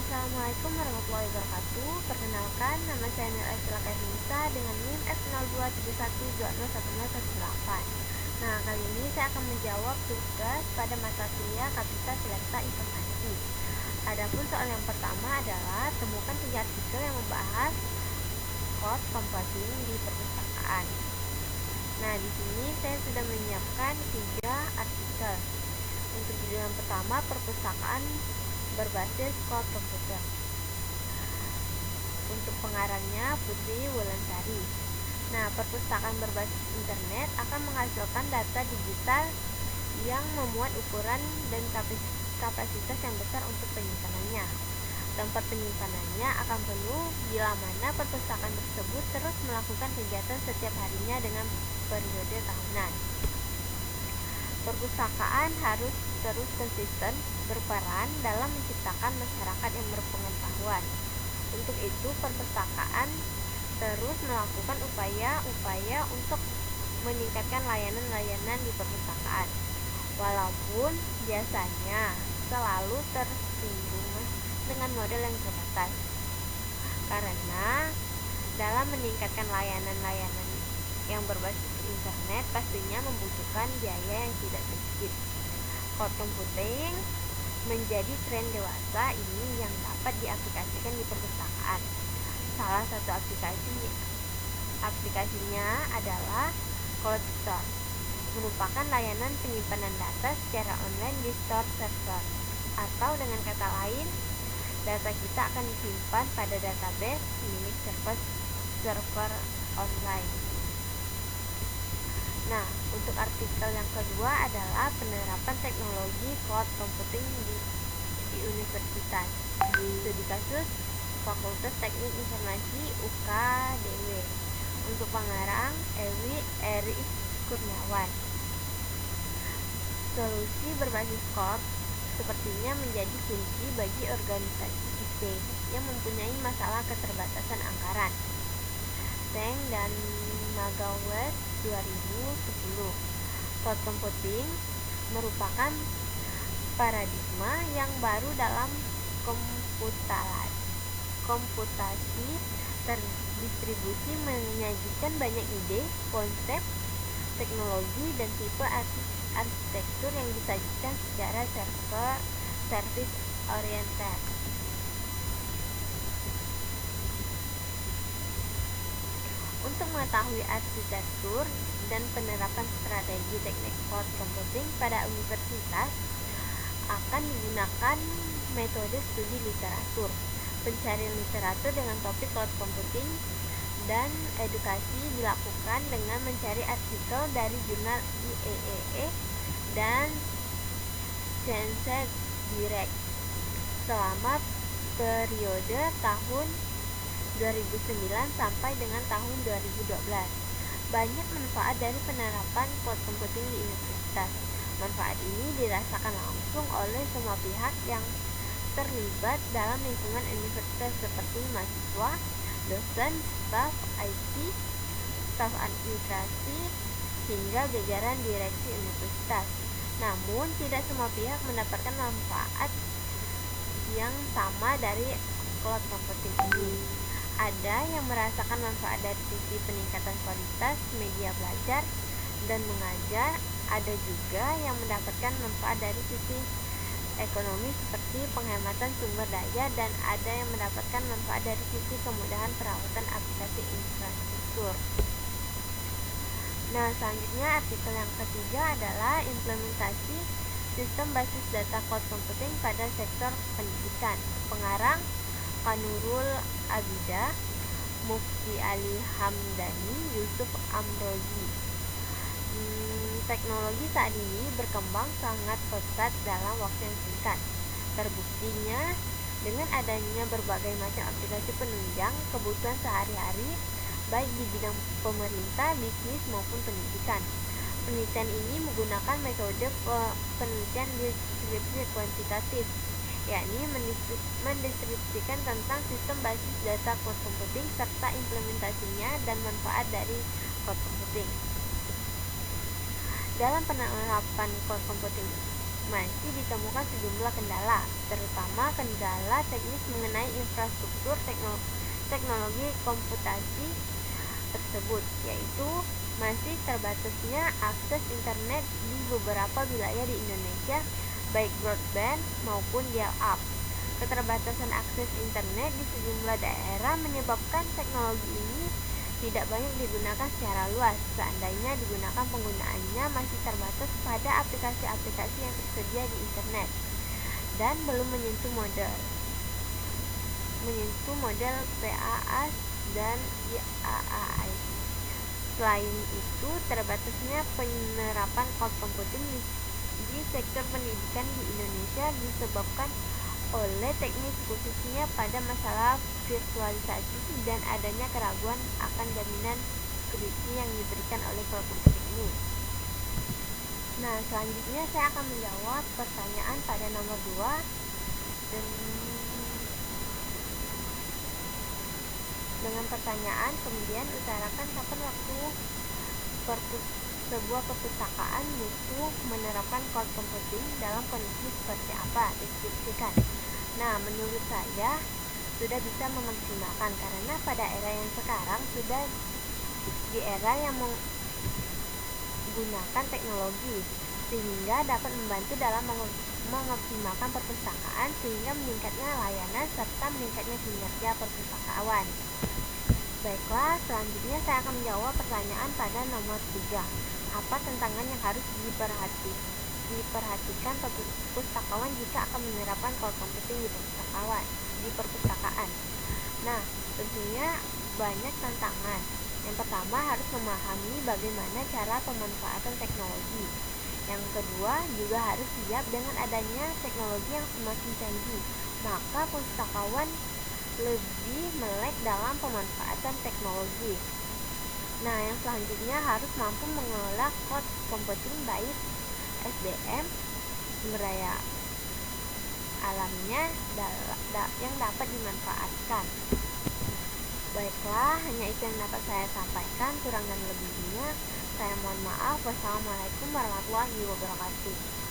Assalamualaikum warahmatullahi wabarakatuh. Perkenalkan, nama saya Nur Aisila Kairunisa dengan NIM F0271201018. Nah, kali ini saya akan menjawab tugas pada mata kuliah Kapita Selekta Informasi. Adapun soal yang pertama adalah temukan 3 artikel yang membahas cloud computing di perpustakaan. Nah, di sini saya sudah menyiapkan 3 artikel. Untuk judul yang pertama, perpustakaan berbasis cloud komputer. Untuk pengarangnya Putri Wulandari. Nah, perpustakaan berbasis internet akan menghasilkan data digital yang memuat ukuran dan kapasitas yang besar untuk penyimpanannya. Tempat penyimpanannya akan penuh bila mana perpustakaan tersebut terus melakukan kegiatan setiap harinya dengan periode tahunan. Perpustakaan harus terus konsisten berperan dalam menciptakan masyarakat yang berpengetahuan. Untuk itu, perpustakaan terus melakukan upaya-upaya untuk meningkatkan layanan-layanan di perpustakaan, walaupun biasanya selalu tersinggung dengan model yang terbatas. Karena dalam meningkatkan layanan-layanan yang berbasis internet pastinya membutuhkan biaya yang tidak sedikit. Cloud computing menjadi tren dewasa ini yang dapat diaplikasikan di perpustakaan. Salah satu aplikasinya adalah Cloud Store, merupakan layanan penyimpanan data secara online di store server, atau dengan kata lain, data kita akan disimpan pada database milik server online. Nah, untuk artikel yang kedua adalah penerapan teknologi cloud computing di universitas. Studi kasus Fakultas Teknik Informasi UKDW. Untuk pengarang Eri Kurniawan. Solusi berbasis cloud sepertinya menjadi kunci bagi organisasi IT yang mempunyai masalah keterbatasan anggaran. Seng dan Magawes 2010. Cloud computing merupakan paradigma yang baru dalam komputasi terdistribusi, menyajikan banyak ide, konsep, teknologi, dan tipe arsitektur yang disajikan secara service oriented. Untuk mengetahui arsitektur dan penerapan strategi teknik cloud computing pada universitas akan digunakan metode studi literatur, pencarian literatur dengan topik cloud computing, dan edukasi dilakukan dengan mencari artikel dari jurnal IEEE dan Science Direct selama periode tahun 2009 sampai dengan tahun 2012. Banyak manfaat dari penerapan cloud computing di universitas. Manfaat ini dirasakan langsung oleh semua pihak yang terlibat dalam lingkungan universitas seperti mahasiswa, dosen, staf IT, staf administrasi, hingga jajaran direksi universitas. Namun, tidak semua pihak mendapatkan manfaat yang sama dari cloud computing ini. Ada yang merasakan manfaat dari sisi peningkatan kualitas media belajar dan mengajar, ada juga yang mendapatkan manfaat dari sisi ekonomi seperti penghematan sumber daya, dan ada yang mendapatkan manfaat dari sisi kemudahan perawatan aplikasi infrastruktur. Nah, selanjutnya artikel yang ketiga adalah implementasi sistem basis data cloud computing pada sektor pendidikan. Pengarang Kanurul Abida, Mufti Ali Hamdani, Yusuf Amrozi. Teknologi saat ini berkembang sangat pesat dalam waktu yang singkat. Terbuktinya dengan adanya berbagai macam aplikasi penunjang kebutuhan sehari-hari, baik di bidang pemerintah, bisnis, maupun pendidikan. Penelitian ini menggunakan metode penelitian deskripsi kuantitatif, yakni mendeskripsikan tentang sistem basis data cloud computing serta implementasinya dan manfaat dari cloud computing. Dalam penerapan cloud computing masih ditemukan sejumlah kendala, terutama kendala teknis mengenai infrastruktur teknologi komputasi tersebut, yaitu masih terbatasnya akses internet di beberapa wilayah di Indonesia, baik broadband maupun dial-up. Keterbatasan akses internet di sejumlah daerah menyebabkan teknologi ini tidak banyak digunakan secara luas. Seandainya digunakan, penggunaannya masih terbatas pada aplikasi-aplikasi yang tersedia di internet dan belum menyentuh model PaaS dan IaaS. Selain itu, terbatasnya penerapan cloud computing di sektor pendidikan di Indonesia disebabkan oleh teknis, khususnya pada masalah virtualisasi dan adanya keraguan akan jaminan security yang diberikan oleh cloud computing ini. Nah, selanjutnya saya akan menjawab pertanyaan pada nomor 2. Dengan pertanyaan, kemudian utarakan kapan waktu sebuah perpustakaan butuh menerapkan cloud computing dalam kondisi seperti apa? Deskripsikan. Nah, menurut saya sudah bisa memaksimalkan, karena pada era yang sekarang sudah di era yang menggunakan teknologi, sehingga dapat membantu dalam mengoptimalkan perpustakaan sehingga meningkatnya layanan serta meningkatnya kinerja perpustakaan. Baiklah, selanjutnya saya akan menjawab pertanyaan pada nomor 3. Apa tantangan yang harus diperhatikan pustakawan jika akan menerapkan cloud computing di perpustakaan? Nah, tentunya banyak tantangan. Yang pertama, harus memahami bagaimana cara pemanfaatan teknologi. Yang kedua, juga harus siap dengan adanya teknologi yang semakin canggih. Maka pustakawan lebih melek dalam pemanfaatan teknologi. Nah, yang selanjutnya harus mampu mengelola cloud computing baik SDM, sumber daya alamnya yang dapat dimanfaatkan. Baiklah, hanya itu yang dapat saya sampaikan. Kurang dan lebihnya saya mohon maaf. Wassalamualaikum warahmatullahi wabarakatuh.